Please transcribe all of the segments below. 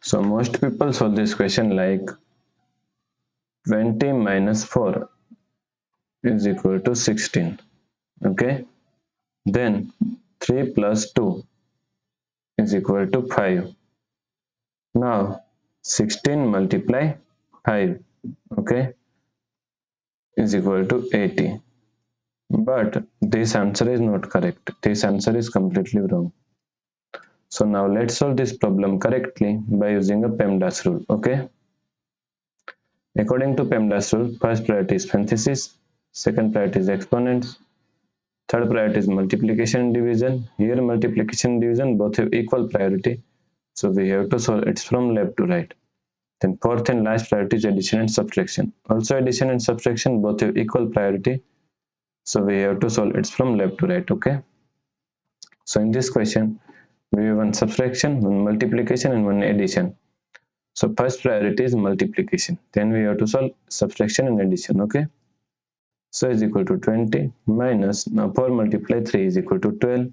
So most people solve this question like 20 minus 4 is equal to 16. Okay. Then 3 plus 2 is equal to 5. Now 16 multiply 5, okay, is equal to 80. But this answer is not correct. This answer is completely wrong. So now let's solve this problem correctly by using a PEMDAS rule, okay? According to PEMDAS rule, first priority is parenthesis, second priority is exponents, third priority is multiplication and division. Here multiplication and division both have equal priority. So we have to solve it from left to right. Then fourth and last priority is addition and subtraction. Also addition and subtraction both have equal priority. So we have to solve it from left to right, okay? So in this question, we have one subtraction, one multiplication and one addition. So first priority is multiplication. Then we have to solve subtraction and addition, okay? So is equal to 20 minus, now 4 multiply 3 is equal to 12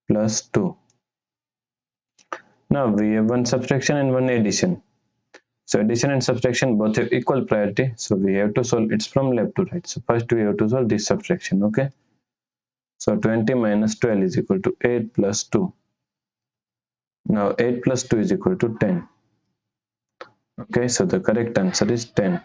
plus 2. Now we have one subtraction and one addition. So addition and subtraction both have equal priority. So we have to solve it from left to right. So first we have to solve this subtraction, okay? So 20 minus 12 is equal to 8 plus 2. Now 8 plus 2 is equal to 10. Okay, so the correct answer is 10.